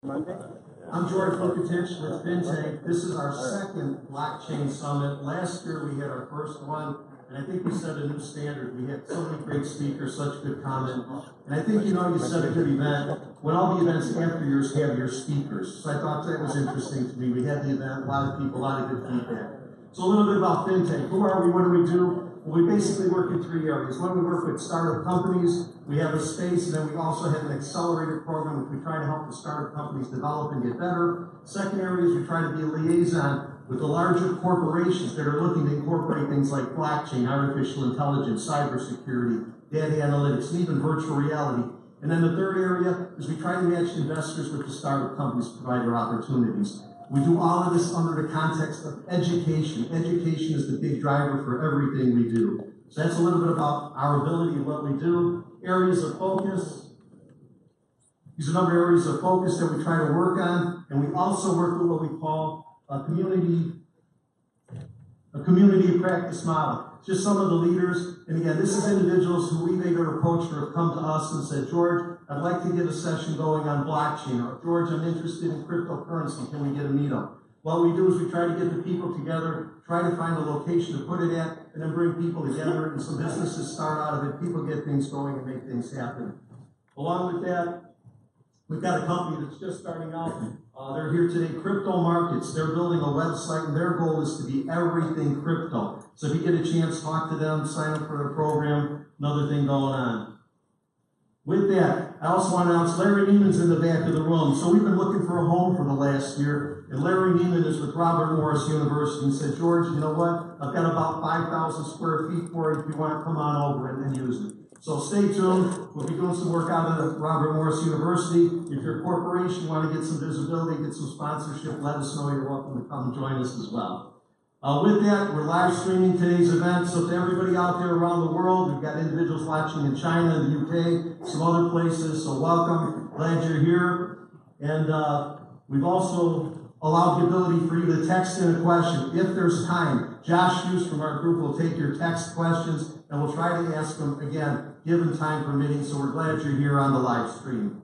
Monday. I'm George Vukotich with FinTank. This is our second blockchain summit. Last year we had our first one, and I think we set a new standard. We had so many great speakers, such good comment. And I think you set a good event when all the events after yours have your speakers. So I thought that was interesting to me. We had the event, a lot of people, a lot of good feedback. So a little bit about FinTank. Who are we? What do we do? Well, we basically work in three areas. One, we work with startup companies. We have a space, and then we also have an accelerator program which we try to help the startup companies develop and get better. Second area is we try to be a liaison with the larger corporations that are looking to incorporate things like blockchain, artificial intelligence, cybersecurity, data analytics, and even virtual reality. And then the third area is we try to match investors with the startup companies to provide their opportunities. We do all of this under the context of education. Education is the big driver for everything we do. So that's a little bit about our ability and what we do. Areas of focus. These are a number of areas of focus that we try to work on. And we also work with what we call a community practice model. Just some of the leaders. And again, this is individuals who we've either approached or have come to us and said, George, I'd like to get a session going on blockchain. Or George, I'm interested in cryptocurrency. Can we get a meetup? What we do is we try to get the people together, try to find a location to put it at, and then bring people together, and some businesses start out of it. People get things going and make things happen. Along with that, we've got a company that's just starting out. They're here today, Crypto Markets. They're building a website, and their goal is to be everything crypto. So if you get a chance, talk to them, sign up for the program, another thing going on. With that, I also want to announce Larry Neiman's in the back of the room. So we've been looking for a home for the last year, and Larry Neiman is with Robert Morris University and said, George, you know what? I've got about 5,000 square feet for it if you want to come on over and use it. So stay tuned. We'll be doing some work out at Robert Morris University. If you're a corporation, you want to get some visibility, get some sponsorship, let us know. You're welcome to come join us as well. With that, we're live streaming today's event. So to everybody out there around the world, we've got individuals watching in China, the UK, some other places. So welcome. Glad you're here. And we've also allowed the ability for you to text in a question. If there's time, Josh Hughes from our group will take your text questions, and we'll try to ask them, again, given time permitting. So we're glad you're here on the live stream.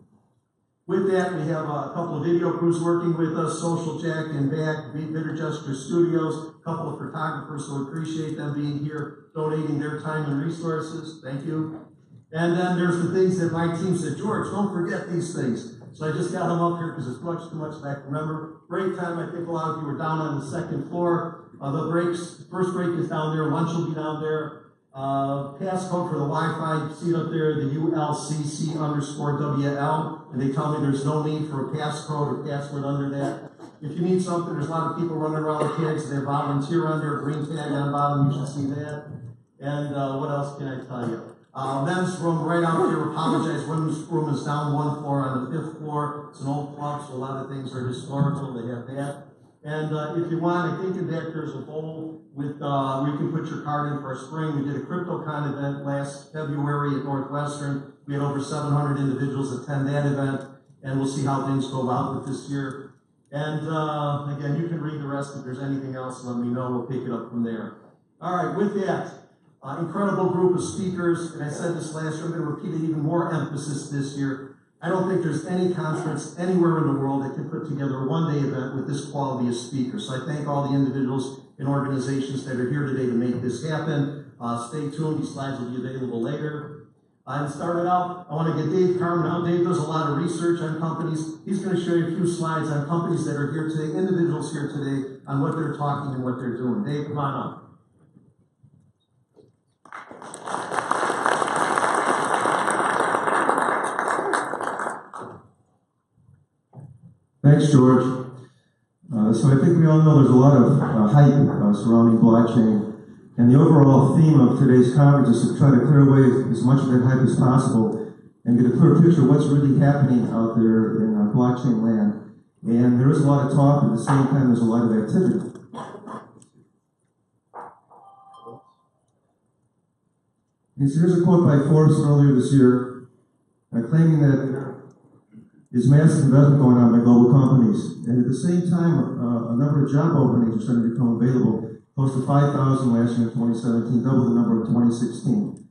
With that, we have a couple of video crews working with us, Social Jack and Back, Bitter Gesture Studios, a couple of photographers, so we appreciate them being here, donating their time and resources. Thank you. And then there's the things that my team said, George, don't forget these things. So I just got them up here because it's much too much that I can remember. Break time, I think a lot of you were down on the second floor. The first break is down there, lunch will be down there. Passcode for the Wi-Fi, you see it up there, the ULCC_WL, and they tell me there's no need for a passcode or password under that. If you need something, there's a lot of people running around with tags. They have volunteer under, a green tag on the bottom, you should see that. And what else can I tell you? Men's room right out here, apologize, women's room is down one floor on the 5th floor. It's an old club, so a lot of things are historical, they have that. And if you want, I think in back there's a bowl with where you can put your card in for a spring. We did a CryptoCon event last February at Northwestern. We had over 700 individuals attend that event, and we'll see how things go out with this year. And again, you can read the rest. If there's anything else, let me know. We'll pick it up from there. All right, with that, incredible group of speakers. And I said this last year, I'm going to repeat it, even more emphasis this year. I don't think there's any conference anywhere in the world that can put together a one-day event with this quality of speakers. So I thank all the individuals and organizations that are here today to make this happen. Stay tuned. These slides will be available later. And started out, I want to get Dave Carman out. Dave does a lot of research on companies. He's going to show you a few slides on companies that are here today, individuals here today, on what they're talking and what they're doing. Dave, come on up. Thanks, George. So I think we all know there's a lot of hype surrounding blockchain, and the overall theme of today's conference is to try to clear away as much of that hype as possible and get a clear picture of what's really happening out there in blockchain land. And there is a lot of talk, at the same time there's a lot of activity. And so here's a quote by Forbes earlier this year, claiming that there's massive investment going on by global companies. And at the same time, a number of job openings are starting to become available, close to 5,000 last year in 2017, double the number of 2016.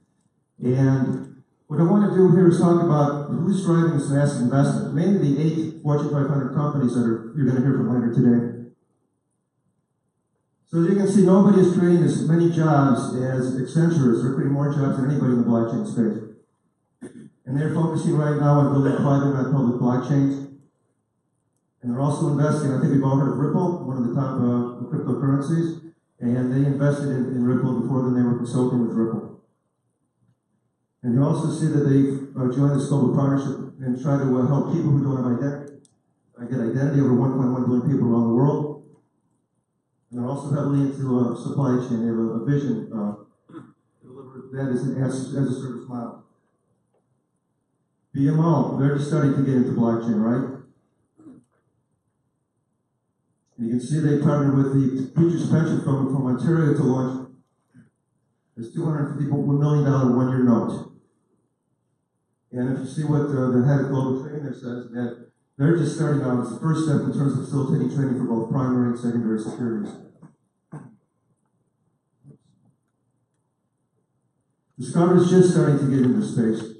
And What I want to do here is talk about who's driving this massive investment, mainly the 8 Fortune 500 companies that you're going to hear from later today. So as you can see, nobody is creating as many jobs as Accenture is. They're creating more jobs than anybody in the blockchain space. And they're focusing right now on building private and public blockchains. And they're also investing, I think we've all heard of Ripple, one of the top cryptocurrencies. And they invested in Ripple before then they were consulting with Ripple. And you also see that they've joined this global partnership and try to help people who don't have identity. Get identity, over 1.1 billion people around the world. And they're also heavily into supply chain. They have a vision to deliver that as a service model. BMO, they're just starting to get into blockchain, right? And you can see they partnered with the Futures Pension Fund from Ontario to launch this $250 million one-year note. And if you see what the head of global trading there says, that they're just starting out. It's the first step in terms of facilitating trading for both primary and secondary securities. Discover is just starting to get into space.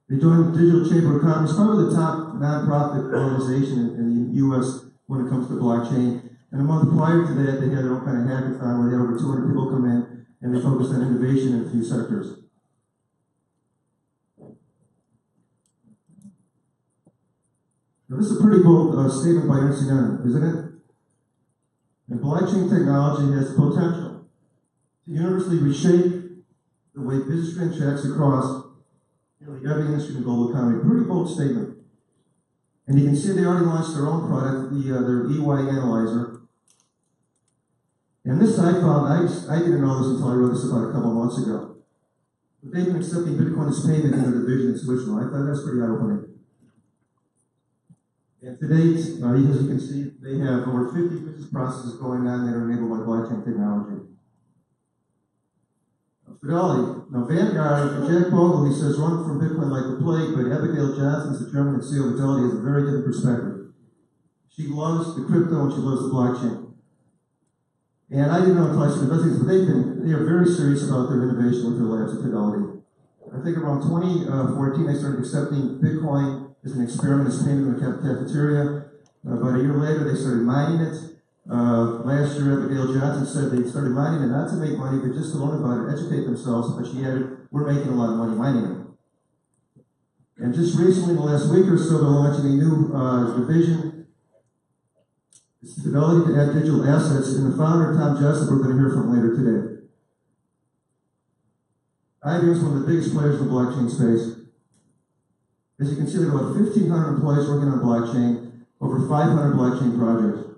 They joined the Digital Chamber of Commerce, probably the top nonprofit organization in the U.S. when it comes to blockchain. And a month prior to that, they had their own kind of hackathon where they had over 200 people come in and they focused on innovation in a few sectors. Now, this is a pretty bold statement by Ernst & Young, isn't it? And blockchain technology has the potential to universally reshape the way business transacts across nearly every industry in the global economy. Pretty bold statement. And you can see they already launched their own product, their EY Analyzer. And this I found, I didn't know this until I wrote this about a couple of months ago. But they've been accepting Bitcoin as payment in their division in Switzerland. I thought that's pretty eye-opening. And to date, as you can see, they have over 50 business processes going on that are enabled by blockchain technology. Fidelity. Now, Vanguard, Jack Bogle, he says, run from Bitcoin like the plague, but Abigail Johnson, the German CEO of Fidelity, has a very different perspective. She loves the crypto and she loves the blockchain. And I didn't know until I started investing, but they are very serious about their innovation with their labs at Fidelity. I think around 2014, they started accepting Bitcoin as an experiment, as payment in the cafeteria. About a year later, they started mining it. Last year, Abigail Johnson said they started mining it not to make money, but just to learn about it, educate themselves. But she added, we're making a lot of money mining it. And just recently, in the last week or so, they're launching a new division. It's Fidelity to add digital assets. And the founder, Tom Jessup, we're going to hear from later today. IBM is one of the biggest players in the blockchain space. As you can see, there are about 1,500 employees working on blockchain, over 500 blockchain projects.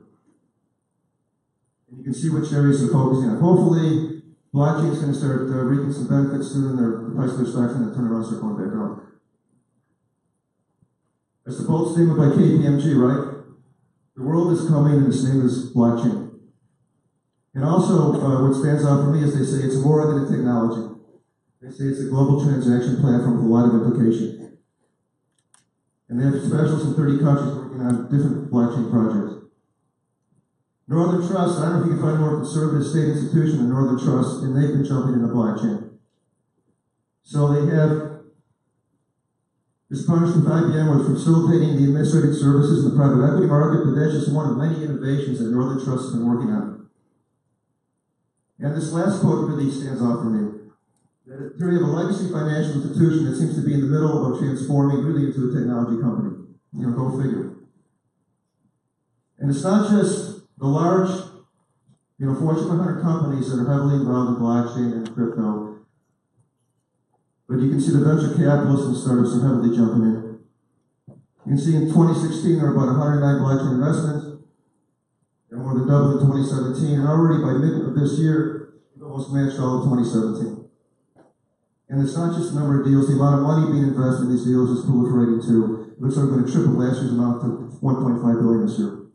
And you can see which areas they're focusing on. Hopefully, blockchain is going to start reaping some benefits soon, and the price of their stocks going to turn around and start going back up. That's the bold statement by KPMG, right? The world is coming, and its name is blockchain. And also, what stands out for me is they say it's more than a technology. They say it's a global transaction platform with a lot of implication. And they have specialists in 30 countries working on different blockchain projects. Northern Trust, I don't know if you can find a more conservative state institution than Northern Trust, and they've been jumping into blockchain. So they have this partnership with IBM with facilitating the administrative services in the private equity market, but that's just one of many innovations that Northern Trust has been working on. And this last quote really stands out for me. That here you have a legacy financial institution that seems to be in the middle of transforming really into a technology company. You know, go figure. And it's not just the large, Fortune 100 companies that are heavily involved in blockchain and crypto, but you can see the venture capitalists and startups are heavily jumping in. You can see in 2016 there were about 109 blockchain investments, and more than doubled in 2017, and already by mid of this year, we've almost matched all of 2017. And it's not just the number of deals, the amount of money being invested in these deals is proliferating too. It looks like we're going to triple last year's amount to $1.5 billion this year.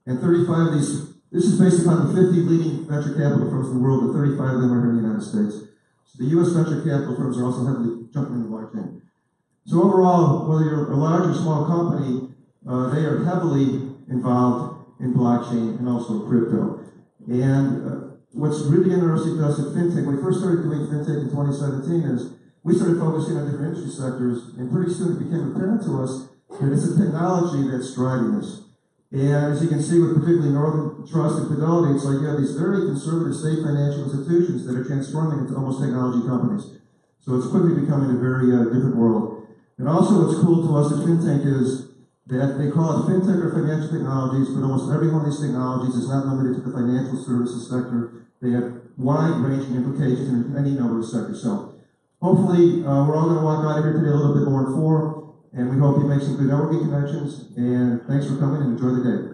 And 35 of these, this is based upon the 50 leading venture capital firms in the world, and 35 of them are here in the United States. So the US venture capital firms are also heavily jumping into blockchain. So overall, whether you're a large or small company, they are heavily involved in blockchain and also crypto. And what's really interesting to us at FinTank, when we first started doing FinTank in 2017, is we started focusing on different industry sectors, and pretty soon it became apparent to us that it's a technology that's driving this. And as you can see with particularly Northern Trust and Fidelity, it's like you have these very conservative state financial institutions that are transforming into almost technology companies. So it's quickly becoming a very different world. And also what's cool to us at FinTank is that they call it FinTech or financial technologies, but almost every one of these technologies is not limited to the financial services sector. They have wide-ranging implications in any number of sectors. So hopefully we're all going to walk out of here today a little bit more informed, and we hope you make some good networking connections. And thanks for coming and enjoy the day.